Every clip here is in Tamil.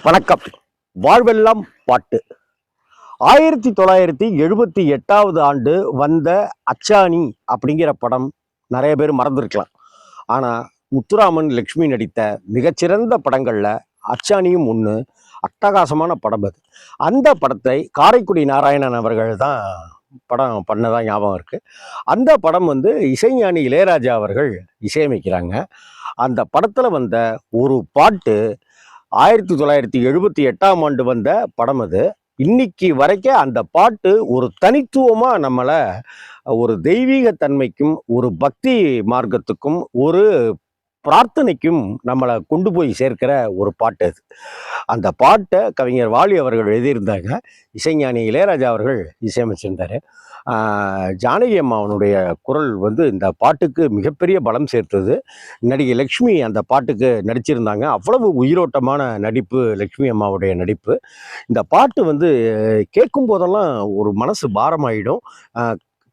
வணக்கம். வாழ்வெல்லாம் பாட்டு. 1978வது ஆண்டு வந்த அச்சாணி அப்படிங்கிற படம் நிறைய பேர் மறந்துருக்கலாம். ஆனால் முத்துராமன் லக்ஷ்மி நடித்த மிகச்சிறந்த படங்களில் அச்சாணியும் ஒன்று. அட்டகாசமான படம் அது. அந்த படத்தை காரைக்குடி நாராயணன் அவர்கள் தான் படம் பண்ணதான் ஞாபகம் இருக்குது. அந்த படம் இசைஞானி இளையராஜா அவர்கள் இசையமைக்கிறாங்க. அந்த படத்தில் வந்த ஒரு பாட்டு 1978ஆம் ஆண்டு வந்த படம் அது. இன்னைக்கு வரைக்கும் அந்த பாட்டு ஒரு தனித்துவமா நம்மளை ஒரு தெய்வீக தன்மைக்கும் ஒரு பக்தி மார்க்கத்துக்கும் ஒரு பிரார்த்தனைக்கும் நம்மளை கொண்டு போய் சேர்க்கிற ஒரு பாட்டு அது. அந்த பாட்டை கவிஞர் வாலி அவர்கள் எழுதியிருந்தாங்க. இசைஞானி இளையராஜா அவர்கள் இசையமைச்சிருந்தாரு. ஜானகி அம்மாவனுடைய குரல் இந்த பாட்டுக்கு மிகப்பெரிய பலம் சேர்த்தது. நடிகை லக்ஷ்மி அந்த பாட்டுக்கு நடிச்சிருந்தாங்க. அவ்வளவு உயிரோட்டமான நடிப்பு லக்ஷ்மி அம்மாவுடைய நடிப்பு. இந்த பாட்டு கேட்கும் போதெல்லாம் ஒரு மனசு பாரமாயிடும்.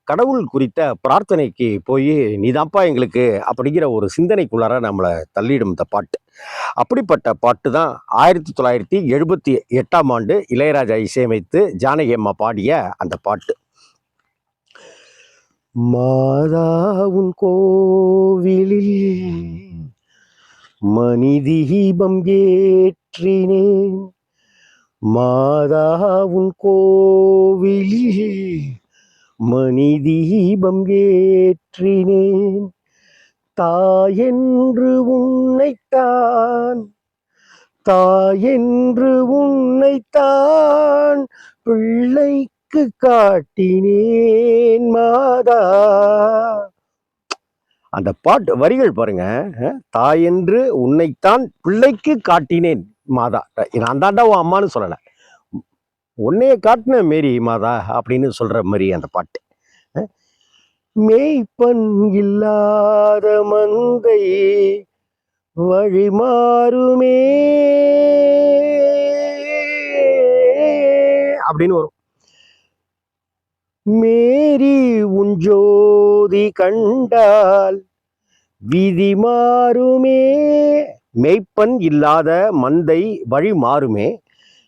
கடவுள் குறித்த பிரார்த்தனைக்கு போய் நீதான்ப்பா எங்களுக்கு அப்படிங்கிற ஒரு சிந்தனைக்குள்ளார நம்மளை தள்ளிடும் இந்த பாட்டு. அப்படிப்பட்ட பாட்டு தான் 1978ஆம் ஆண்டு இளையராஜா இசையமைத்து ஜானகி அம்மா பாடிய அந்த பாட்டு. மாதாவுன் கோவிலில் மணி தீபம் ஏற்றினேன், மாதாவுன் கோவிலில் மணி தீபம் ஏற்றினேன், தாயென்று உன்னைத்தான், தாயென்று உன்னைத்தான் பிள்ளைக்கு காட்டினேன் மாதா. அந்த பாட்டு வரிகள் பாருங்க. தாயென்று உன்னைத்தான் பிள்ளைக்கு காட்டினேன் மாதா. நான் தாண்டா உன் அம்மானு சொல்லலை, உன்னைய காட்டின மேரி மாதா அப்படின்னு சொல்ற மாதிரி அந்த பாட்டு. மேய்ப்பன் இல்லாத மந்தை வழி மாறுமே அப்படின்னு வரும். மேரி உன் ஜோதி கண்டால் விதி மாறுமே, மேய்ப்பன் இல்லாத மந்தை வழி மாறுமே,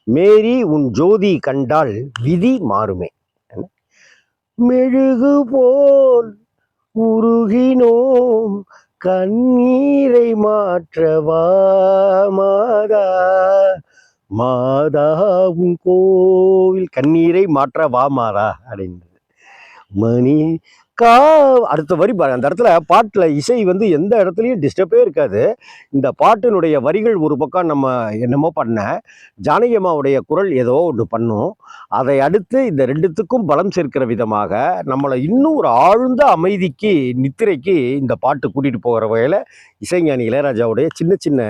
மேரி உன் ஜோதி கண்டால் விதி மாறுமே. மெழுகு போல் உருகினோம் கண்ணீரை மாற்றவா மாதா, மாதா உன் கோவில் கண்ணீரை மாற்றவா மாதா அப்படின்னு மணி கா. அடுத்த வரி பாருங்க. அந்த இடத்துல பாட்டுல இசை எந்த இடத்துலயும் டிஸ்டர்பே இருக்காது. இந்த பாட்டினுடைய வரிகள் ஒரு பக்கம் நம்ம என்னமோ பண்ண, ஜானகி அம்மாவுடைய குரல் ஏதோ ஒன்று பண்ணும். அதை அடுத்து இந்த ரெண்டுத்துக்கும் பலம் சேர்க்கிற விதமாக நம்மளை இன்னும் ஒரு ஆழ்ந்த அமைதிக்கு நித்திரைக்கு இந்த பாட்டு கூட்டிட்டு போகிற வகையில் இசைஞானி இளையராஜாவுடைய சின்ன சின்ன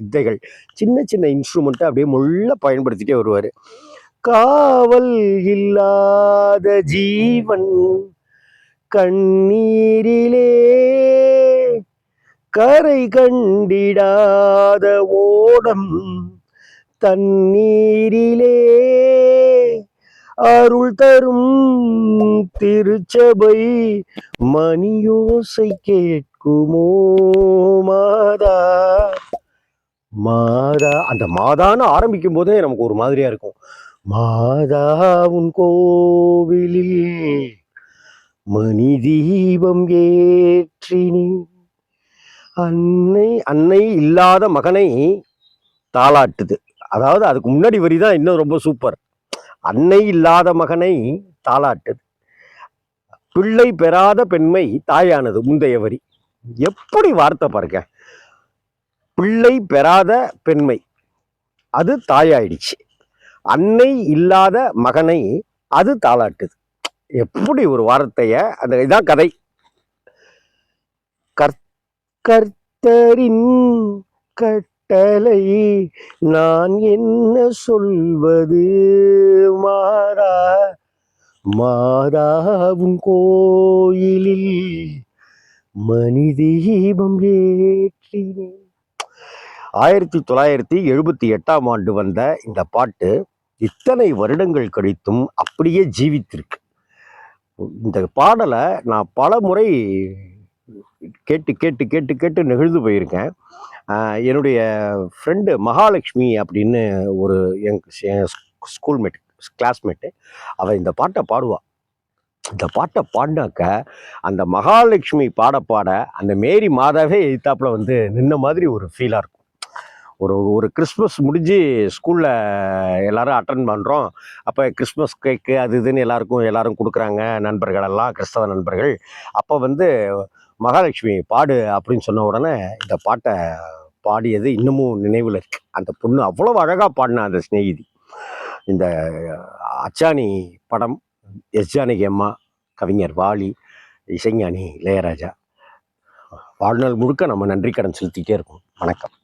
வித்தைகள், சின்ன சின்ன இன்ஸ்ட்ருமெண்ட்டை அப்படியே முள்ள பயன்படுத்திட்டே வருவார். காவல் இல்லாத ஜீவன் கண்ணீரிலே, கரை கண்டிடாத ஓடம் தண்ணீரிலே, அருள் தரும் திருச்சபை மணியோசை கேட்குமோ மாதா மாதா. அந்த மாதான்னு ஆரம்பிக்கும் போதே நமக்கு ஒரு மாதிரியா இருக்கும். மாதா உன் கோவிலில் மணி தீபம் ஏற்றினி, அன்னை அன்னை இல்லாத மகனை தாளாட்டுது. அதாவது அதுக்கு முன்னாடி வரி தான் இன்னும் ரொம்ப சூப்பர். அன்னை இல்லாத மகனை தாளாட்டுது, பிள்ளை பெறாத பெண்மை தாயானது முந்தைய வரி. எப்படி வார்த்தை பாருங்க. பிள்ளை பெறாத பெண்மை அது தாயாயிடுச்சு, அன்னை இல்லாத மகனை அது தாளாட்டுது. எப்படி ஒரு வார்த்தைய. அந்த இதான் கதை. கர்த்தரின் கட்டளை நான் என்ன சொல்வது மாதா, மாதாவும் கோயிலில் மணி தீபம் ஏற்றினேன். 1978ஆம் ஆண்டு வந்த இந்த பாட்டு இத்தனை வருடங்கள் கழித்தும் அப்படியே ஜீவித்திருக்கு. இந்த பாடலை நான் பல முறை கேட்டு கேட்டு கேட்டு கேட்டு நெகிழ்ந்து போயிருக்கேன். என்னுடைய ஃப்ரெண்டு மகாலட்சுமி அப்படின்னு ஒரு என் ஸ்கூல்மேட், கிளாஸ்மேட்டு. அவள் இந்த பாட்டை பாடுவா. இந்த பாட்டை பாடினாக்க அந்த மகாலட்சுமி பாட பாட அந்த மேரி மாதாவே எதிர்த்தாப்புல வந்து நின்ன மாதிரி ஒரு ஃபீலாக இருக்கும். ஒரு ஒரு கிறிஸ்மஸ் முடிஞ்சு ஸ்கூலில் எல்லாரும் அட்டன் பண்ணுறோம். அப்போ கிறிஸ்மஸ் கேக்கு அது இதுன்னு எல்லாரும் கொடுக்குறாங்க, நண்பர்கள் எல்லாம் கிறிஸ்தவ நண்பர்கள். அப்போ வந்து மகாலட்சுமி பாடு அப்படின்னு சொன்ன உடனே இந்த பாட்டை பாடியது இன்னமும் நினைவில் இருக்கு. அந்த பொண்ணு அவ்வளோ அழகாக பாடினா அந்த சிநேகிதி. இந்த அச்சாணி படம், எஸ் ஜானகி அம்மா, கவிஞர் வாலி, இசைஞானி இளையராஜா. வாழ்நாள் முழுக்க நம்ம நன்றி கடன் செலுத்திட்டே இருக்கோம். வணக்கம்.